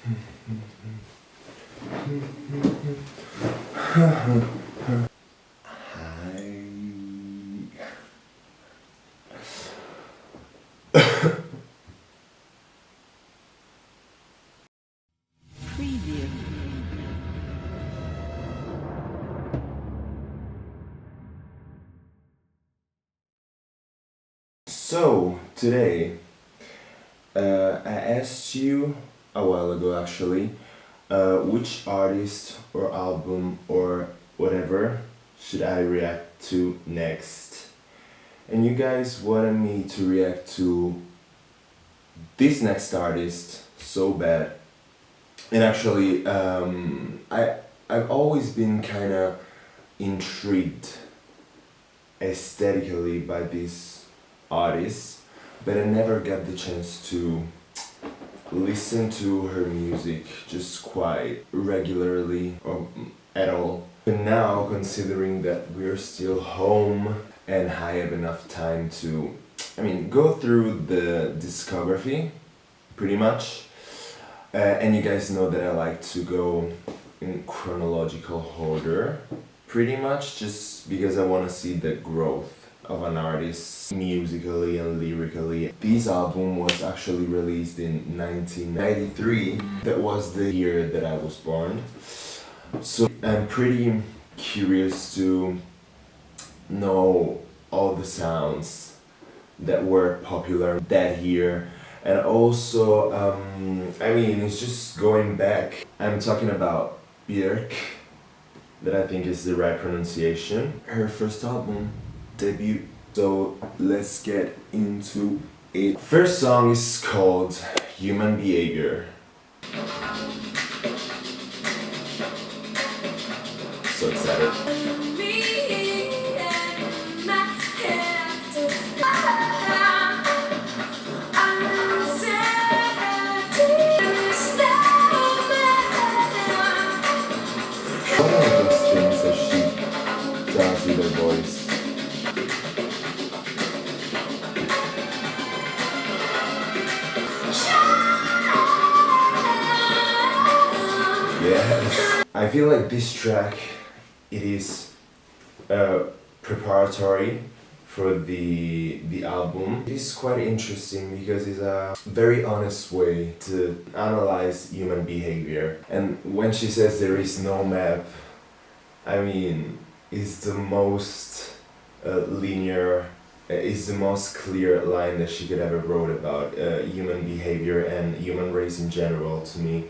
Preview. So, today, I asked you a while ago actually, which artist or album or whatever should I react to next? And you guys wanted me to react to this next artist so bad. And actually, I've always been kind of intrigued aesthetically by this artist, but I never got the chance to listen to her music just quite regularly or at all. But now, considering that we're still home and I have enough time to, go through the discography, pretty much. And you guys know that I like to go in chronological order, pretty much, just because I want to see the growth of an artist musically and lyrically. This album was actually released in 1993. That was the year that I was born. So I'm pretty curious to know all the sounds that were popular that year. And also, it's just going back. I'm talking about Björk, that I think is the right pronunciation. Her first album, debut. So let's get into it. First song is called Human Behavior. So excited. One of those things that she does with her voice. Yes. I feel like this track, it is preparatory for the album. It is quite interesting because it's a very honest way to analyze human behavior. And when she says there is no map, it's the most linear, is the most clear line that she could ever wrote about human behavior and human race in general to me.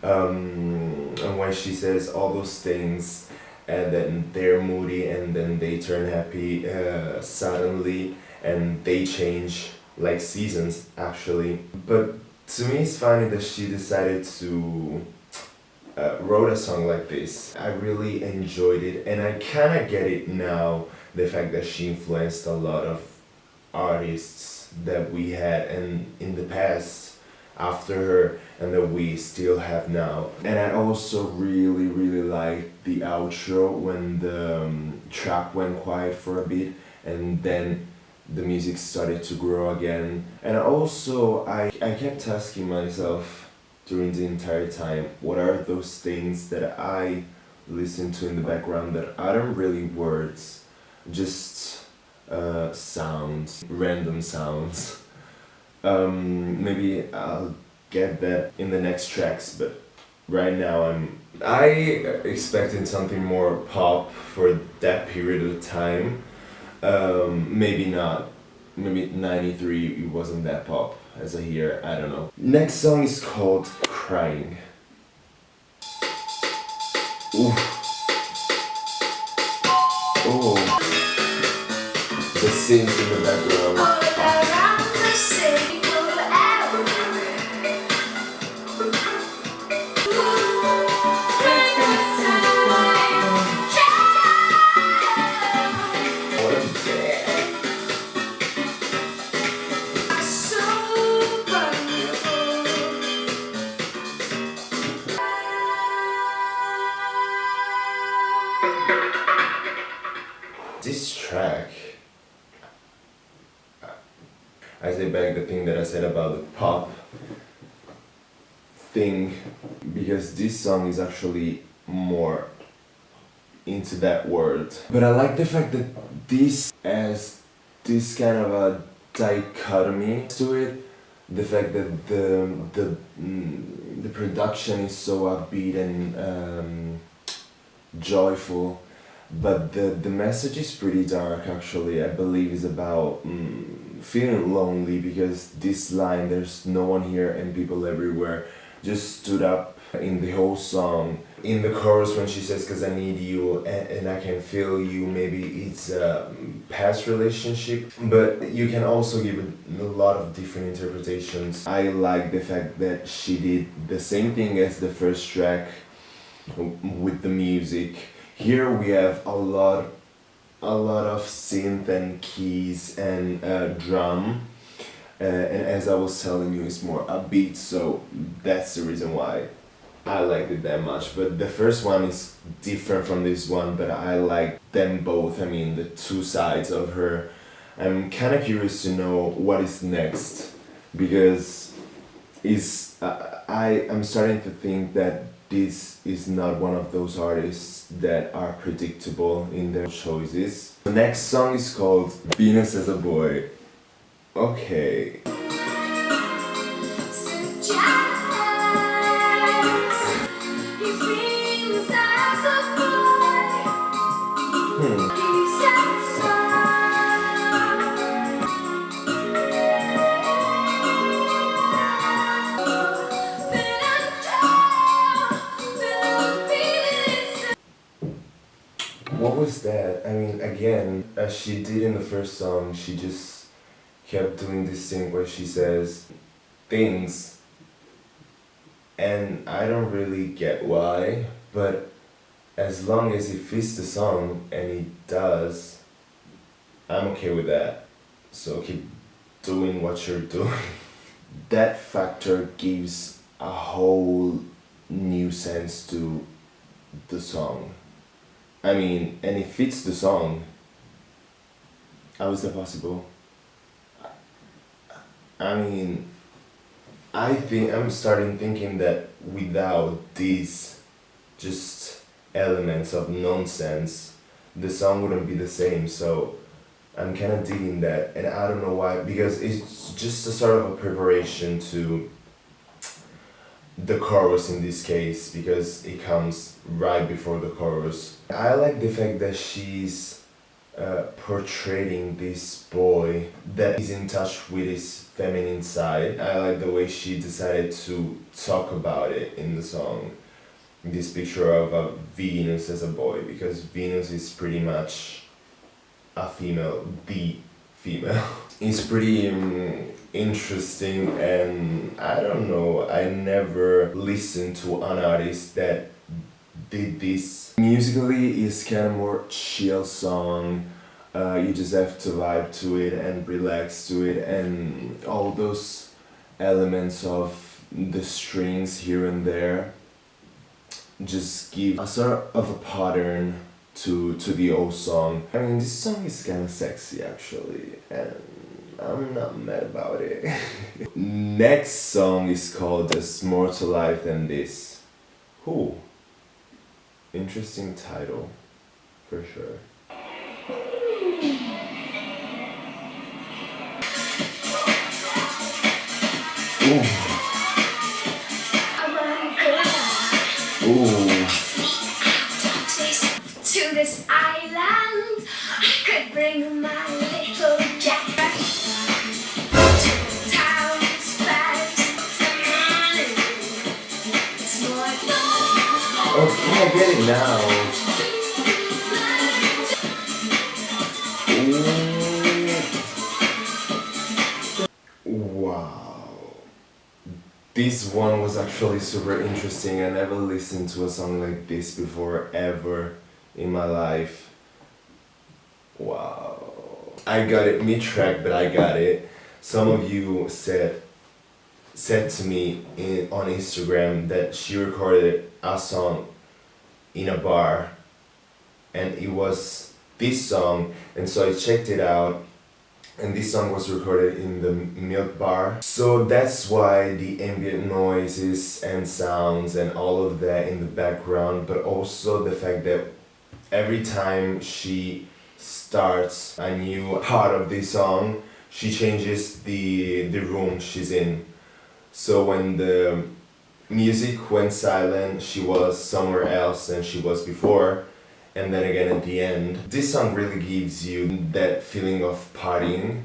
And when she says all those things, and then they're moody and then they turn happy suddenly, and they change like seasons actually. But to me it's funny that she decided to wrote a song like this. I really enjoyed it, and I kind of get it now, the fact that she influenced a lot of artists that we had and in the past after her and that we still have now. And I also really liked the outro when the track went quiet for a bit and then the music started to grow again. And also I kept asking myself during the entire time, what are those things that I listen to in the background that aren't really words, just sounds, random sounds. Maybe I'll get that in the next tracks, but right now I expected something more pop for that period of time. Maybe not. Maybe 93 it wasn't that pop as I hear, I don't know. Next song is called Crying. Ooh. Oh. The synth in the background. This track, I say back the thing that I said about the pop thing because this song is actually more into that world. But I like the fact that this has this kind of a dichotomy to it. The fact that the production is so upbeat and joyful, but the message is pretty dark actually. I believe is about feeling lonely because this line, "There's no one here and people everywhere," just stood up in the whole song. In the chorus when she says, "'Cause I need you and I can feel you," maybe it's a past relationship, but you can also give it a lot of different interpretations. I like the fact that she did the same thing as the first track with the music. Here we have a lot of synth and keys and drum. And as I was telling you, it's more upbeat, so that's the reason why I liked it that much. But the first one is different from this one, but I like them both. I mean, the two sides of her. I'm kind of curious to know what is next, because I'm starting to think that this is not one of those artists that are predictable in their choices. The next song is called "Venus as a Boy." Okay. What was that? I mean, again, as she did in the first song, she just kept doing this thing where she says things, and I don't really get why, but as long as it fits the song, and it does, I'm okay with that. So keep doing what you're doing. That factor gives a whole new sense to the song. I mean, and it fits the song. How is that possible? I mean, I'm starting thinking that without these just elements of nonsense, the song wouldn't be the same. So I'm kind of digging that, and I don't know why, because it's just a sort of a preparation to the chorus in this case, because it comes right before the chorus. I like the fact that she's portraying this boy that is in touch with his feminine side. I like the way she decided to talk about it in the song. This picture of a Venus as a boy, because Venus is pretty much a female, the female. It's pretty interesting, and I don't know, I never listened to an artist that did this. Musically, it's kind of more chill song. You just have to vibe to it and relax to it, and all those elements of the strings here and there just give a sort of a pattern to the old song. I mean, this song is kind of sexy actually, and I'm not mad about it. Next song is called "There's More to Life Than This." Ooh, interesting title, for sure. Ooh. Ooh. To this island, I could bring my little Jack. Okay, I get it now. Ooh. Wow. This one was actually super interesting. I never listened to a song like this before, ever in my life. Wow. I got it mid-track, but I got it. Some of you said to me on Instagram that she recorded a song in a bar, and it was this song, and so I checked it out, and this song was recorded in the milk bar. So that's why the ambient noises and sounds and all of that in the background, but also the fact that every time she starts a new part of the song, she changes the room she's in. So when the music went silent, she was somewhere else than she was before, and then again at the end. This song really gives you that feeling of partying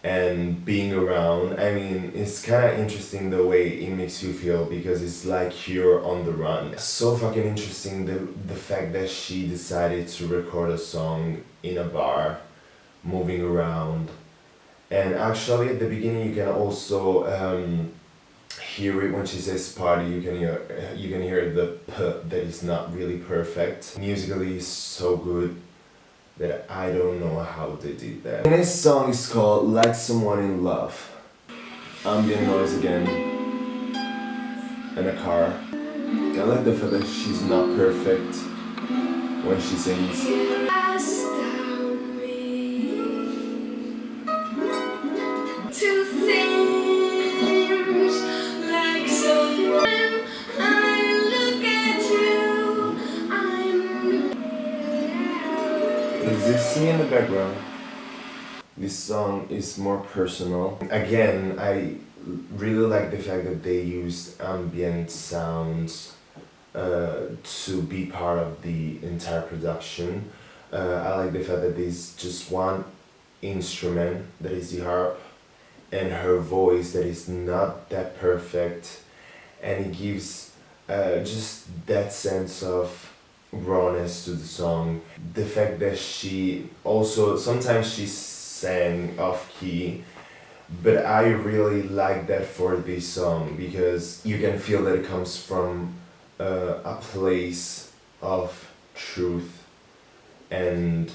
and being around. I mean, it's kind of interesting the way it makes you feel, because it's like you're on the run. So fucking interesting the fact that she decided to record a song in a bar, moving around. And actually at the beginning you can also hear it when she says party. You can hear the p that is not really perfect. Musically it's so good that I don't know how they did that. And this song is called Like Someone in Love. Ambient noise again. And a car. I like the fact that she's not perfect when she sings. Existing in the background. This song is more personal. Again, I really like the fact that they used ambient sounds to be part of the entire production. I like the fact that there's just one instrument, that is the harp, and her voice that is not that perfect, and it gives just that sense of rawness to the song. The fact that she also, sometimes she sang off key, but I really like that for this song, because you can feel that it comes from a place of truth and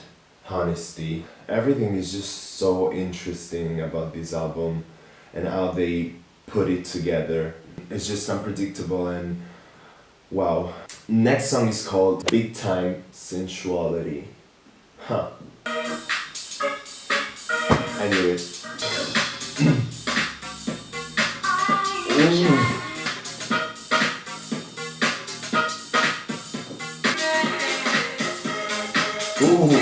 honesty. Everything is just so interesting about this album and how they put it together. It's just unpredictable and wow. Next song is called Big Time Sensuality. Huh. I knew it. Ooh.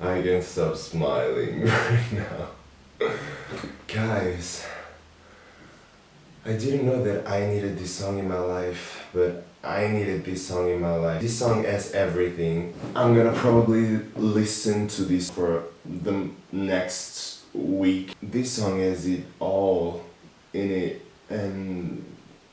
I can't stop smiling right now. Guys, I didn't know that I needed this song in my life, but I needed this song in my life. This song has everything. I'm gonna probably listen to this for the next week. This song has it all in it, and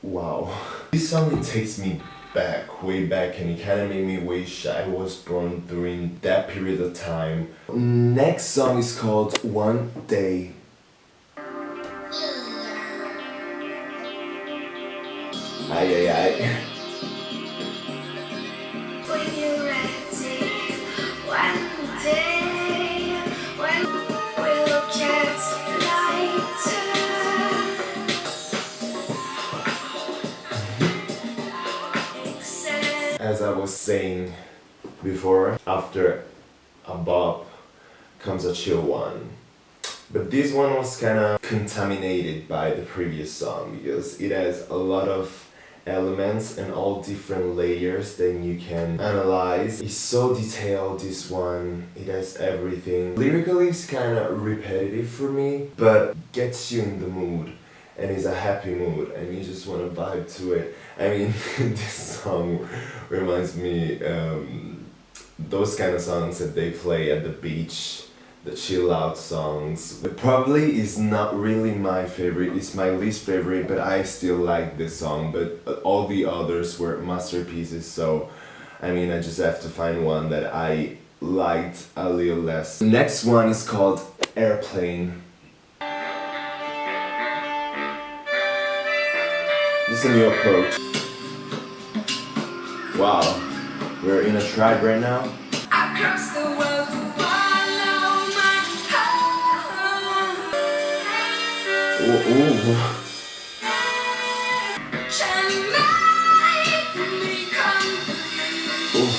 wow. This song, it takes me back, way back, and it kind of made me wish I was born during that period of time. Next song is called One Day. Ay, ay, ay. When you're ready, one day, when we'll get lighter. As I was saying before, after a bop comes a chill one. But this one was kind of contaminated by the previous song, because it has a lot of elements and all different layers that you can analyze. It's so detailed, this one. It has everything. Lyrically it's kind of repetitive for me, but gets you in the mood, and it's a happy mood, and you just want to vibe to it. I mean, this song reminds me those kind of songs that they play at the beach, the chill out songs. It probably is not really my favorite, it's my least favorite, but I still like this song. But all the others were masterpieces, so I mean, I just have to find one that I liked a little less. The next one is called Airplane. This is a new approach. Wow. We're in a tribe right now. Across the world to follow my heart. Ooh, ooh. Shall make me complete. Ooh.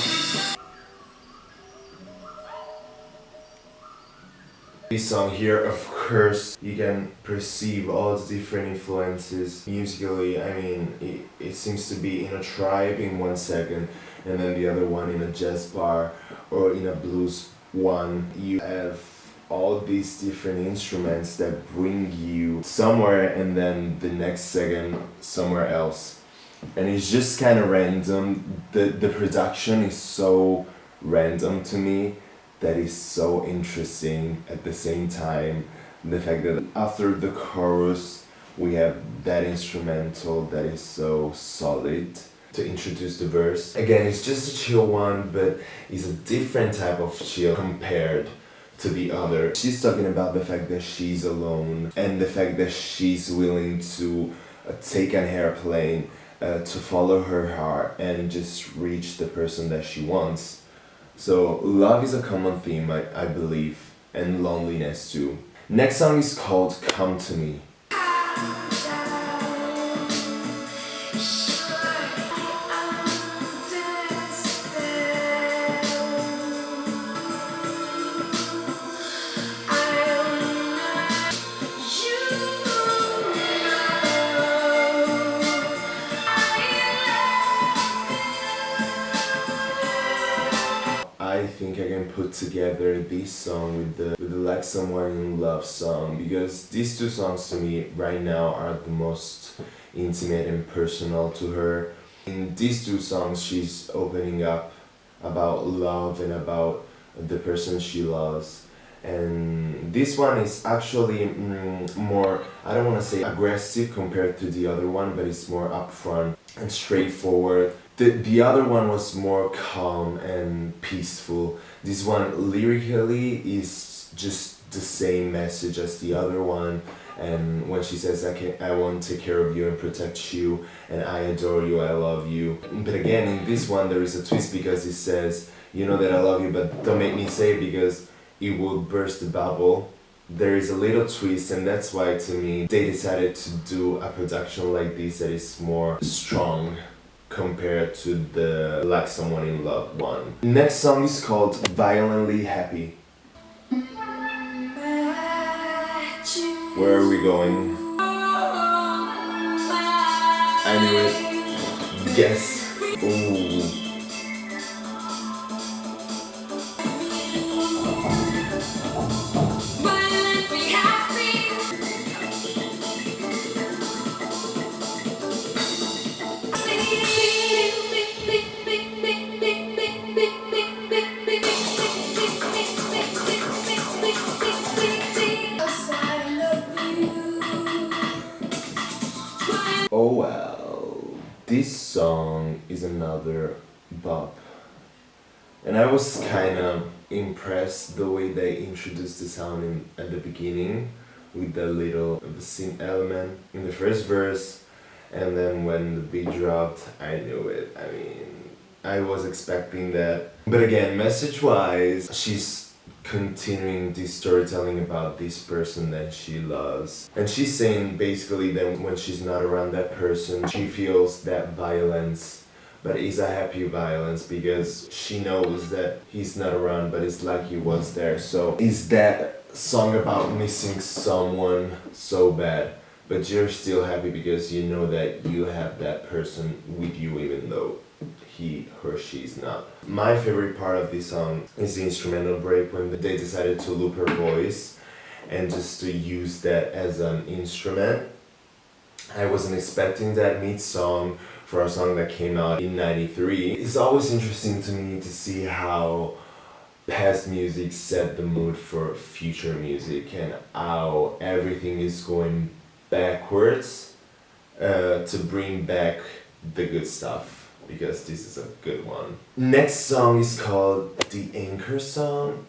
This song here, of course, you can perceive all the different influences musically. I mean, it seems to be in a tribe in 1 second, and then the other one in a jazz bar or in a blues one. You have all these different instruments that bring you somewhere, and then the next second somewhere else. And it's just kind of random. The production is so random to me. That is so interesting at the same time. The fact that after the chorus we have that instrumental that is so solid to introduce the verse. Again, it's just a chill one, but it's a different type of chill compared to the other. She's talking about the fact that she's alone and the fact that she's willing to take an airplane to follow her heart and just reach the person that she wants. So love is a common theme, I believe, and loneliness too. Next song is called Come to Me. I think I can put together this song with the Like Someone in Love song, because these two songs to me right now are the most intimate and personal to her. In these two songs she's opening up about love and about the person she loves. And this one is actually more, I don't want to say aggressive compared to the other one, but it's more upfront and straightforward. The other one was more calm and peaceful. This one lyrically is just the same message as the other one. And when she says I want to take care of you and protect you, and I adore you, I love you. But again, in this one there is a twist, because it says, you know that I love you, but don't make me say it because it will burst the bubble. There is a little twist, and that's why to me they decided to do a production like this that is more strong compared to the Like Someone in Love one. Next song is called Violently Happy. Where are we going? I knew it. Guess. Ooh. Oh well, this song is another bop, and I was kind of impressed the way they introduced the sound at the beginning with the little synth element in the first verse, and then when the beat dropped, I knew it. I mean, I was expecting that. But again, message wise, she's continuing this storytelling about this person that she loves, and she's saying basically that when she's not around that person she feels that violence, but it's a happy violence because she knows that he's not around, but it's like he was there. So is that song about missing someone so bad, but you're still happy because you know that you have that person with you even though he or she's not. My favorite part of this song is the instrumental break, when they decided to loop her voice and just to use that as an instrument. I wasn't expecting that mid-song for a song that came out in '93. It's always interesting to me to see how past music set the mood for future music and how everything is going backwards to bring back the good stuff, because this is a good one. Next song is called The Anchor Song.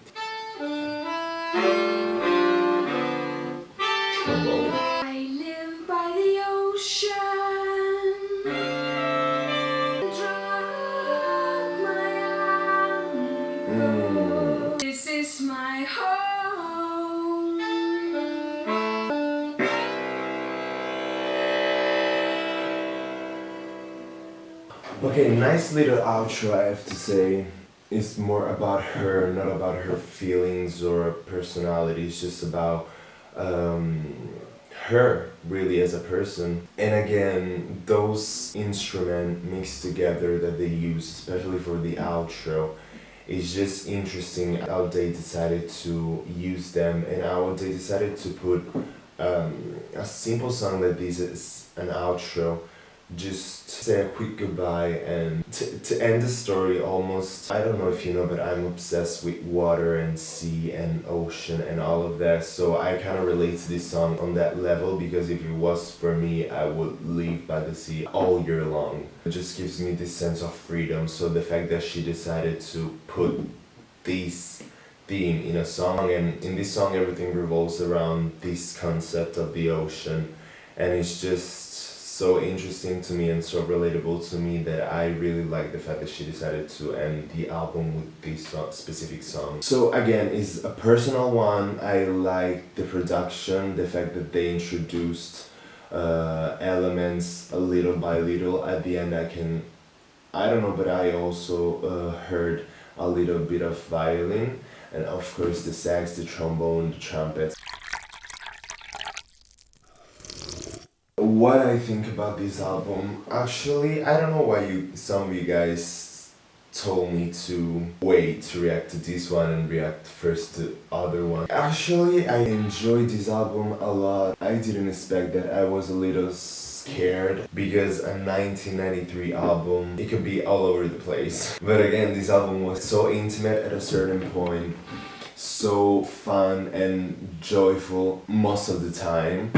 Trombone. I live by the ocean. Drop my Okay, nice little outro, I have to say. It's more about her, not about her feelings or personality. It's just about her, really, as a person. And again, those instruments mixed together that they use, especially for the outro, it's just interesting how they decided to use them and how they decided to put a simple song like this as an outro, just say a quick goodbye and to end the story almost. I don't know if you know, but I'm obsessed with water and sea and ocean and all of that, so I kind of relate to this song on that level, because if it was for me, I would live by the sea all year long. It just gives me this sense of freedom, so the fact that she decided to put this theme in a song, and in this song everything revolves around this concept of the ocean, and it's just so interesting to me and so relatable to me that I really like the fact that she decided to end the album with this specific song. So again, it's a personal one. I like the production, the fact that they introduced elements a little by little. At the end I don't know, but I also heard a little bit of violin, and of course the sax, the trombone, the trumpet. What I think about this album, actually, I don't know why some of you guys told me to wait to react to this one and react first to other one. Actually, I enjoyed this album a lot. I didn't expect that. I was a little scared because a 1993 album, it could be all over the place. But again, this album was so intimate at a certain point, so fun and joyful most of the time,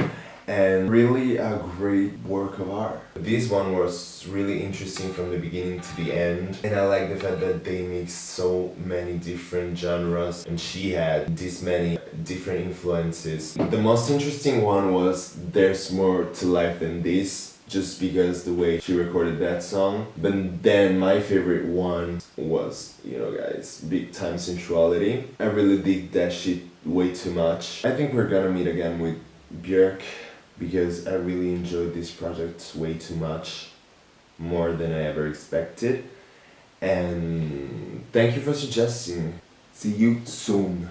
and really a great work of art. This one was really interesting from the beginning to the end, and I like the fact that they mixed so many different genres and she had this many different influences. The most interesting one was There's More to Life Than This, just because the way she recorded that song. But then my favorite one was, you know guys, big time Sensuality. I really dig that shit way too much. I think we're gonna meet again with Björk, because I really enjoyed this project way too much, more than I ever expected. And thank you for suggesting. See you soon.